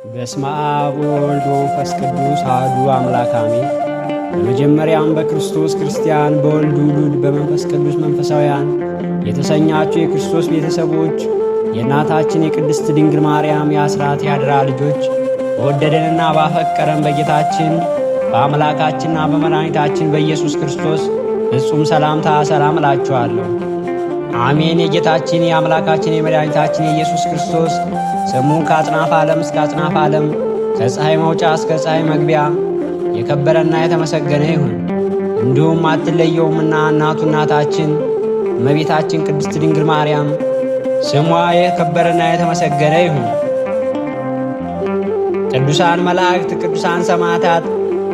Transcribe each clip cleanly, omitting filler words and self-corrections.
በስመ አብ ወወልድ ወመንፈስ ቅዱስ አሐዱ አምላክ አሜን። በመጀመሪያም በክርስቶስ ክርስቲያን በወልድ ውሉድ በመንፈስ ቅዱስ መንፈሳውያን የተሰኛችሁ የክርስቶስ ቤተሰቦች የእናታችን የቅድስት ድንግል ማርያም የአስራት ያድራ ልጆች በወደደንና ባፈቀረን በጌታችን በአምላካችንና በመድኃኒታችን በኢየሱስ ክርስቶስ ፍጹም ሰላምታ ሰላም እላችኋለሁ። አሜን። የጌታችን የአምላካችን የመድኃኒታችን የኢየሱስ ክርስቶስ ስሙ ከአጽናፈ ዓለም እስከ አጽናፈ ዓለም ከፀሐይ መውጫ እስከ ፀሐይ መግቢያ የከበረና የተመሰገነ ይሁን። እንዲሁም አትለየውምና እናቱ እናታችን እመቤታችን ቅድስት ድንግል ማርያም ስሟ የከበረና የተመሰገነ ይሁን። ቅዱሳን መላእክት፣ ቅዱሳን ሰማዕታት፣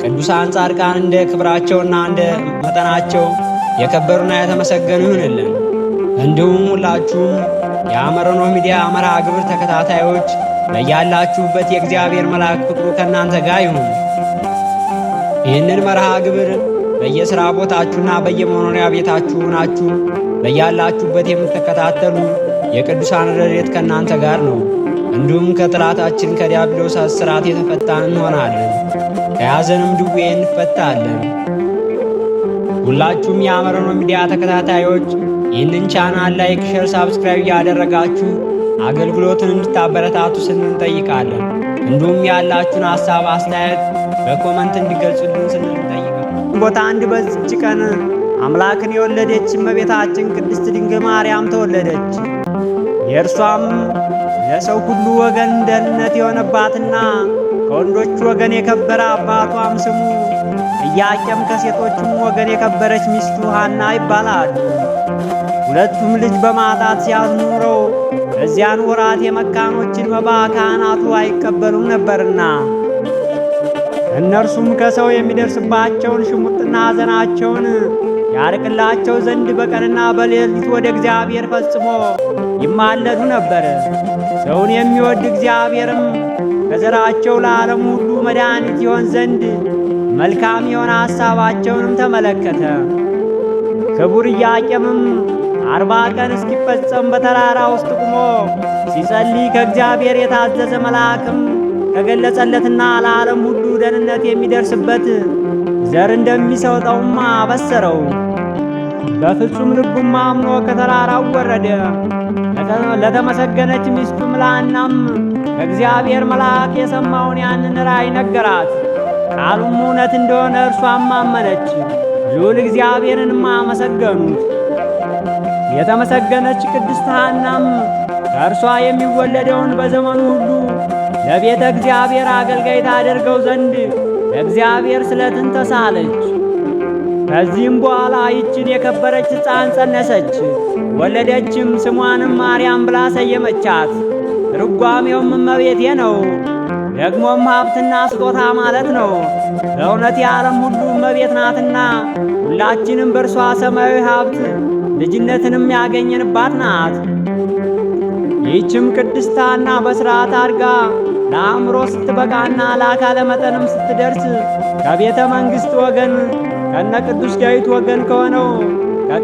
ቅዱሳን ጻድቃን እንደ ክብራቸውና እንደ መጠናቸው የከበሩና የተመሰገኑ ይሁንልን። እንዲሁም ሁላችሁም የአመረኖ ሚዲያ መርሃ ግብር ተከታታዮች በያላችሁበት የእግዚአብሔር መልአክ ፍቅሩ ከእናንተ ጋር ይሁን። ይህንን መርሃ ግብር በየሥራ ቦታችሁና በየመኖሪያ ቤታችሁ ናችሁ በያላችሁበት የምትከታተሉ የቅዱሳን ረድኤት ከእናንተ ጋር ነው። እንዲሁም ከጠላታችን ከዲያብሎስ እስራት የተፈታን እንሆናለን፣ ከያዘንም ድዌ እንፈታለን። ሁላችሁም የአመረኖ ሚዲያ ተከታታዮች ይህንን ቻናል ላይክ፣ ሼር፣ ሳብስክራይብ እያደረጋችሁ አገልግሎትን እንድታበረታቱ ስንል እንጠይቃለን። እንዲሁም ያላችሁን ሐሳብ አስተያየት በኮመንት እንዲገልጹልን ስንል እንጠይቃለን። ቦታ አንድ በዚች ቀን አምላክን የወለደች እመቤታችን ቅድስት ድንግል ማርያም ተወለደች። የእርሷም ለሰው ሁሉ ወገን ደህንነት የሆነባትና ከወንዶች ወገን የከበረ አባቷም ስሙ ኢያቄም ከሴቶችም ወገን የከበረች ሚስቱ ሐና ይባላሉ። ሁለቱም ልጅ በማጣት ሲያዝኑ ኖረው በዚያን ወራት የመካኖችን መባ ካህናቱ አይቀበሉም ነበርና እነርሱም ከሰው የሚደርስባቸውን ሽሙጥና ሐዘናቸውን ያርቅላቸው ዘንድ በቀንና በሌሊት ወደ እግዚአብሔር ፈጽሞ ይማለዱ ነበር። ሰውን የሚወድ እግዚአብሔርም ከዘራቸው ለዓለም ሁሉ መድኃኒት ይሆን ዘንድ መልካም የሆነ ሐሳባቸውንም ተመለከተ። ክቡር ኢያቄምም 40 ቀን እስኪፈጸም በተራራ ውስጥ ቆሞ ሲጸልይ ከእግዚአብሔር የታዘዘ መልአክም ተገለጸለትና ለዓለም ሁሉ ደህንነት የሚደርስበት ዘር እንደሚሰጠውም አበሰረው። በፍጹም ልቡም አምኖ ከተራራው ወረደ። ለተመሰገነች ሚስቱም ለሐናም ከእግዚአብሔር መልአክ የሰማውን ያንን ራእይ ነገራት። ቃሉም እውነት እንደሆነ እርሷም አመነች። ልዑል እግዚአብሔርንም አመሰገኑት። የተመሰገነች ቅድስት ሐናም ከእርሷ የሚወለደውን በዘመኑ ሁሉ ለቤተ እግዚአብሔር አገልጋይ ታደርገው ዘንድ ለእግዚአብሔር ስለትን ተሳለች። ከዚህም በኋላ ይችን የከበረች ሕፃን ጸነሰች፣ ወለደችም። ስሟንም ማርያም ብላ ሰየመቻት። ትርጓሜውም እመቤቴ ነው። ደግሞም ሀብትና ስጦታ ማለት ነው። በእውነት የዓለም ሁሉ እመቤት ናትና ሁላችንም በእርሷ ሰማያዊ ሀብት ልጅነትንም ያገኘንባት ናት። ይህችም ቅድስት ሐና በሥርዓት አድጋ ለአእምሮ ስትበቃና ለአካለ መጠንም ስትደርስ ከቤተ መንግሥት ወገን ከነ ቅዱስ ዳዊት ወገን ከሆነው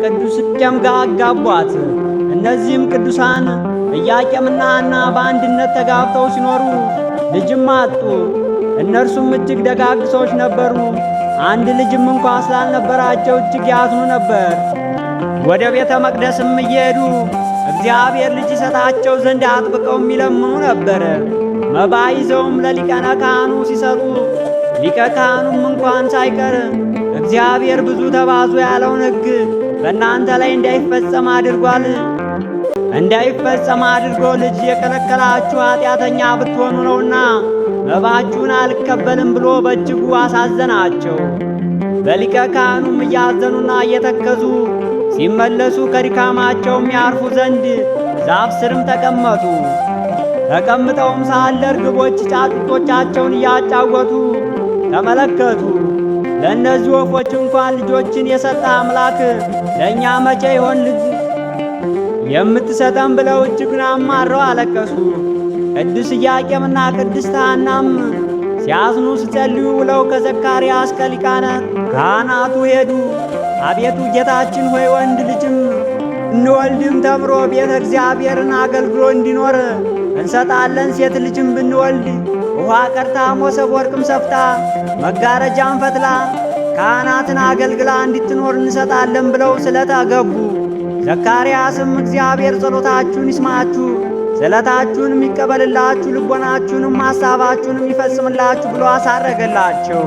ከቅዱስ ኢያቄም ጋር አጋቧት። እነዚህም ቅዱሳን ኢያቄምና ሐና በአንድነት ተጋብተው ሲኖሩ ልጅም አጡ። እነርሱም እጅግ ደጋግ ሰዎች ነበሩ። አንድ ልጅም እንኳ ስላልነበራቸው እጅግ ያዝኑ ነበር። ወደ ቤተ መቅደስም እየሄዱ እግዚአብሔር ልጅ ይሰጣቸው ዘንድ አጥብቀው የሚለምኑ ነበር። መባ ይዘውም ለሊቀነ ካህኑ ሲሰጡ ሊቀ ካህኑም እንኳን ሳይቀር እግዚአብሔር ብዙ ተባዙ ያለውን ሕግ በእናንተ ላይ እንዳይፈጸም አድርጎ ልጅ የከለከላችሁ ኃጢአተኛ ብትሆኑ ነውና መባችሁን አልቀበልም ብሎ በእጅጉ አሳዘናቸው። በሊቀ ካህኑም እያዘኑና እየተከዙ ሲመለሱ ከድካማቸውም ያርፉ ዘንድ ዛፍ ስርም ተቀመጡ። ተቀምጠውም ሳለ እርግቦች ጫጩቶቻቸውን እያጫወቱ ተመለከቱ። ለእነዚህ ወፎች እንኳን ልጆችን የሰጠ አምላክ ለእኛ መቼ ይሆን ልጅ የምትሰጠን ብለው እጅጉን አማረው አለቀሱ። ቅዱስ ኢያቄምና ቅድስት ሐናም ሲያዝኑ ሲጸልዩ ውለው ከዘካርያስ ከሊቃነ ካህናቱ ሄዱ። አቤቱ ጌታችን ሆይ ወንድ ልጅም እንወልድም ተምሮ ቤተ እግዚአብሔርን አገልግሎ እንዲኖር እንሰጣለን። ሴት ልጅም ብንወልድ ውሃ ቀርታ ሞሰብ ወርቅም ሰፍታ መጋረጃም ፈትላ ካህናትን አገልግላ እንድትኖር እንሰጣለን ብለው ስለተገቡ ዘካርያስም እግዚአብሔር ጸሎታችሁን ይስማችሁ፣ ስለታችሁንም ይቀበልላችሁ፣ ልቦናችሁንም ሐሳባችሁንም ይፈጽምላችሁ ብሎ አሳረገላቸው።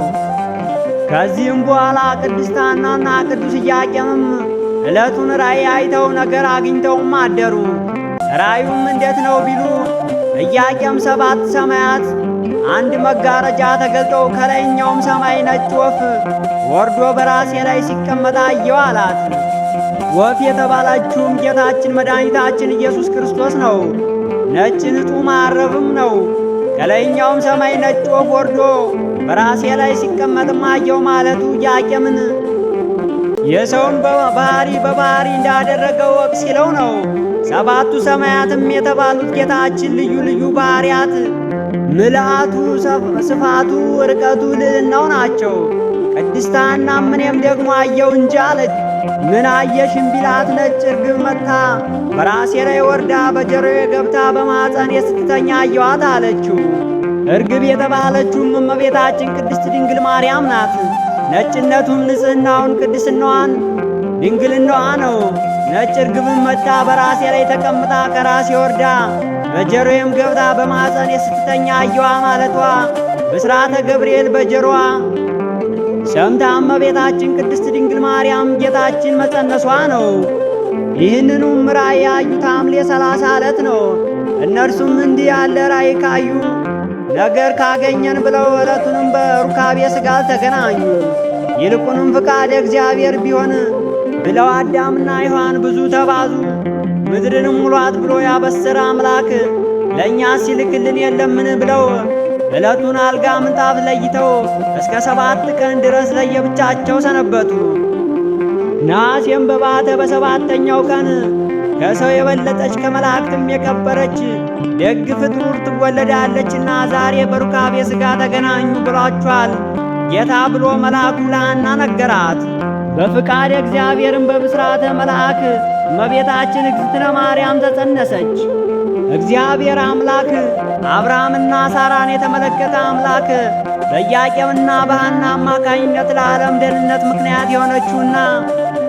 ከዚህም በኋላ ቅድስት ሐናና ቅዱስ ኢያቄምም ዕለቱን ራእይ አይተው ነገር አግኝተውም አደሩ። ራእዩም እንዴት ነው ቢሉ ኢያቄም 7 ሰማያት አንድ መጋረጃ ተገልጠው ከላይኛውም ሰማይ ነጭ ወፍ ወርዶ በራሴ ላይ ሲቀመጥ አየሁ አላት። ወፍ የተባለችውም ጌታችን መድኃኒታችን ኢየሱስ ክርስቶስ ነው። ነጭ ንጡዕ መሃረብም ነው። ከላይኛውም ሰማይ ነጭ ወፍ ወርዶ በራሴ ላይ ሲቀመጥም አየሁ ማለቱ ኢያቄምን የሰውን ባህሪ በባህሪ እንዳደረገው ወቅ ሲለው ነው። 7ቱ ሰማያትም የተባሉት ጌታችን ልዩ ልዩ ባህሪያት ምልአቱ፣ ስፋቱ፣ ርቀቱ፣ ልዕልናው ናቸው። ቅድስት ሐናም እኔም ደግሞ አየሁ እንጂ አለች። ምን አየሽም ቢላት ነጭ ርግብ መጥታ በራሴ ላይ ወርዳ በጆሮዬ ገብታ በማኅፀኔ ስትተኛ አየኋት አለችው። እርግብ የተባለችውም እመቤታችን ቅድስት ድንግል ማርያም ናት። ነጭነቱም ንጽሕናውን፣ ቅድስናዋን፣ ድንግልናዋ ነው። ነጭ ርግብም መጥታ በራሴ ላይ ተቀምጣ ከራሴ ወርዳ በጆሮዬም ገብታ በማኅፀኔ ስትተኛ አየኋ ማለቷ ብስራተ ገብርኤል በጆሮዋ ሰምታ እመቤታችን ቅድስት ድንግል ማርያም ጌታችን መጸነሷ ነው። ይህንኑም ራእይ ያዩት ሐምሌ 30 ዕለት ነው። እነርሱም እንዲህ ያለ ራእይ ካዩ ነገር ካገኘን ብለው ዕለቱንም በሩካቤ ሥጋ ተገናኙ። ይልቁንም ፍቃድ እግዚአብሔር ቢሆን ብለው አዳምና ሔዋን ብዙ ተባዙ ምድርንም ሙሏት ብሎ ያበሰረ አምላክ ለእኛ ሲልክልን የለምን ብለው ዕለቱን አልጋ ምንጣፍ ለይተው እስከ 7 ቀን ድረስ ለየብቻቸው ሰነበቱ። ነሐሴም በባተ በ7ኛው ቀን ከሰው የበለጠች ከመላእክትም የከበረች ደግ ፍጡር ትወለዳለችና ዛሬ በሩካቤ ሥጋ ተገናኙ ብሏችኋል ጌታ ብሎ መልአኩ ለሐና ነገራት። በፍቃድ እግዚአብሔርን በብስራተ መልአክ እመቤታችን እግዝእትነ ማርያም ተጸነሰች። እግዚአብሔር አምላክ አብርሃምና ሳራን የተመለከተ አምላክ በኢያቄምና በሐና አማካኝነት ለዓለም ደህንነት ምክንያት የሆነችውና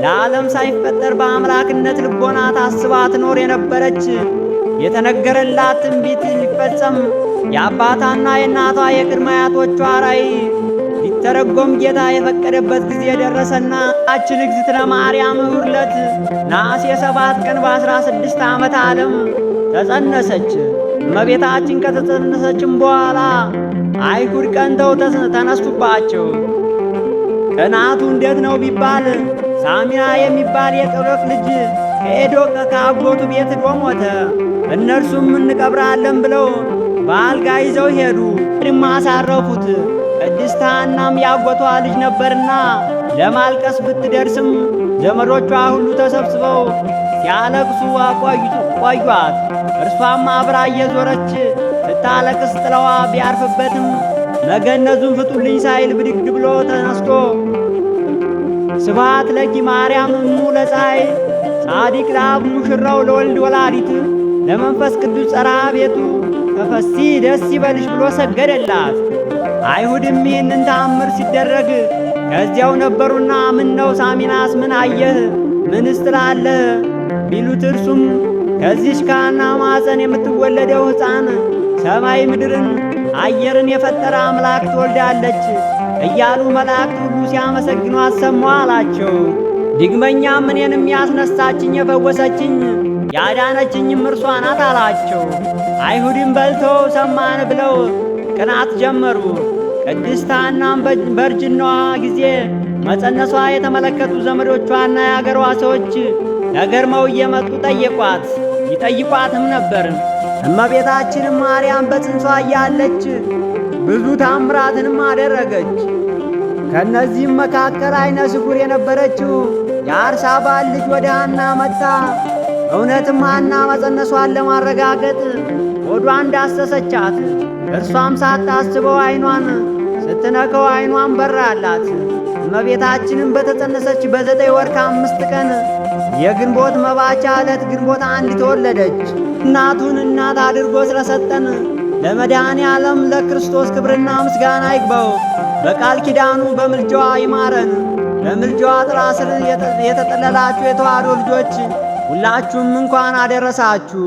ለዓለም ሳይፈጠር በአምላክነት ልቦና ታስባ ትኖር የነበረች የተነገረላት ትንቢት ሊፈጸም የአባታና የእናቷ የቅድመ አያቶቿ ራእይ ሊተረጎም ጌታ የፈቀደበት ጊዜ ደረሰና አችን እግዝእትነ ማርያም ዕለት ነሐሴ 7 ቀን በ16 ዓመተ ዓለም ተጸነሰች። እመቤታችን ከተጸነሰችም በኋላ አይሁድ ቀንተው ተነሱባቸው። ቅናቱ እንዴት ነው ቢባል ሳሚና የሚባል የቅሬቅ ልጅ ከኤዶቅ ከአጎቱ ቤት ሄዶ ሞተ። እነርሱም እንቀብራለን ብለው በአልጋ ይዘው ሄዱ፣ ድማ አሳረፉት። ቅድስት ሐናም ያጎቷ ልጅ ነበርና ለማልቀስ ብትደርስም ዘመዶቿ ሁሉ ተሰብስበው ሲያለቅሱ ቆዩአት። እርሷም አብራ እየዞረች ስታለቅስ ጥለዋ ቢያርፍበትም መገነዙን ፍቱልኝ ሳይል ብድግ ብሎ ተነስቶ ስብሐት ለኪ ማርያም እሙ ለፀሐይ ጻዲቅ ለአብ ሙሽራው ለወልድ ወላዲት ለመንፈስ ቅዱስ ጸርሐ ቤቱ ተፈሲ ደስ ይበልሽ ብሎ ሰገደላት። አይሁድም ይህንን ተአምር ሲደረግ ከዚያው ነበሩና ምን ነው ሳሚናስ ምን አየህ ምንስ ትላለህ ቢሉት እርሱም ከዚች ከሐና ማኅፀን የምትወለደው ሕፃን ሰማይ ምድርን አየርን የፈጠረ አምላክ ትወልዳለች እያሉ መላእክት ሁሉ ሲያመሰግኗት ሰማሁ አላቸው። ዳግመኛም እኔንም ያስነሳችኝ የፈወሰችኝ ያዳነችኝም እርሷ ናት አላቸው። አይሁድም በልተው ሰማን ብለው ቅናት ጀመሩ። ቅድስት ሐናም በእርጅናዋ ጊዜ መጸነሷ የተመለከቱ ዘመዶቿና የአገሯ ሰዎች ተገርመው እየመጡ ጠየቋት፣ ይጠይቋትም ነበር። እመቤታችንም ማርያም በጽንሷ እያለች ብዙ ታምራትንም አደረገች። ከእነዚህም መካከል ዓይነ ስውር የነበረችው የአርሳባል ልጅ ወደ ሐና መጥታ እውነትም ሐና መጸነሷን ለማረጋገጥ ሆዷን ዳሰሰቻት። እርሷም ሳታስበው ዓይኗን ስትነከው ዓይኗን በራላት። እመቤታችንም በተጸነሰች በ9 ወር ከ5 ቀን የግንቦት መባቻ ዕለት ግንቦት 1 ተወለደች። እናቱን እናት አድርጎ ስለሰጠን ለመድኃኔ ዓለም ለክርስቶስ ክብርና ምስጋና ይግባው። በቃል ኪዳኑ በምልጃዋ ይማረን። በምልጃዋ ጥላ ስር የተጠለላችሁ የተዋሕዶ ልጆች ሁላችሁም እንኳን አደረሳችሁ።